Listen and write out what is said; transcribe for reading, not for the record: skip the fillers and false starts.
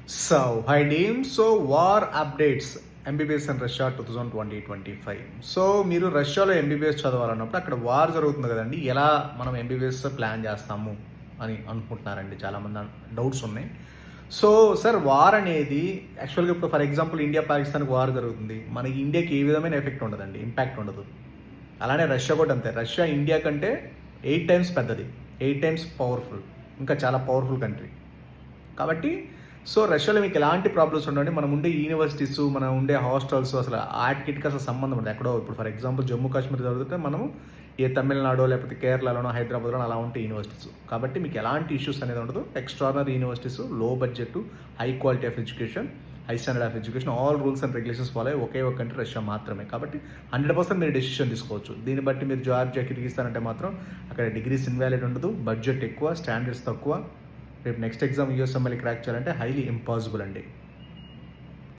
Hi Deem. War updates MBBS and Russia 2025. So మీరు రష్యాలో MBBS చదవాలన్నప్పుడు అక్కడ వార్ జరుగుతుంది కదండి, ఎలా మనం ఎంబీబీఎస్ ప్లాన్ చేస్తాము అని అనుకుంటున్నారండి, చాలామంది డౌట్స్ ఉన్నాయి. సో సార్, వార్ అనేది యాక్చువల్గా ఇప్పుడు ఫర్ ఎగ్జాంపుల్ ఇండియా పాకిస్తాన్కి వార్ జరుగుతుంది, మనకి ఇండియాకి ఏ విధమైన ఎఫెక్ట్ ఉండదండి, ఇంపాక్ట్ ఉండదు. అలానే రష్యా కూడా అంతే. రష్యా ఇండియా కంటే 8 times పెద్దది, 8 times పవర్ఫుల్, ఇంకా చాలా పవర్ఫుల్ కంట్రీ. కాబట్టి సో రష్యాలో మీకు ఎలాంటి ప్రాబ్లమ్స్ ఉండండి, మనం ఉండే యూనివర్సిటీస్, మనం ఉండే హాస్టల్స్, అసలు ఆటికి అసలు సంబంధం ఉండదు. ఎక్కడో ఇప్పుడు ఫర్ ఎగ్జాంపుల్ జమ్మూ కాశ్మీర్ చదివితే మనము ఏ తమిళనాడు లేకపోతే కేరళలోనో హైదరాబాద్లోనో అలా ఉంటే యూనివర్సిటీస్. కాబట్టి మీకు ఎలాంటి ఇష్యూస్ అనేది ఉండదు. ఎక్స్ట్రానరీ యూనివర్సిటీస్, లో budget, high quality of education, high standard of education, all rules and regulations follow ఒకే ఒక కంట్రీ రష్యా మాత్రమే. కాబట్టి 100% మీరు డెసిషన్ తీసుకోవచ్చు. దీన్ని బట్టి మీరు జార్జియా కిర్గిస్తానంటే మాత్రం అక్కడ డిగ్రీస్ ఇన్వాలిడ్ ఉండదు, బడ్జెట్ ఎక్కువ, స్టాండర్డ్స్ తక్కువ. రేపు నెక్స్ట్ ఎగ్జామ్ యూఎస్ఎంఎల్ క్రాక్ చేయాలంటే హైలీ ఇంపాసిబుల్ అండి.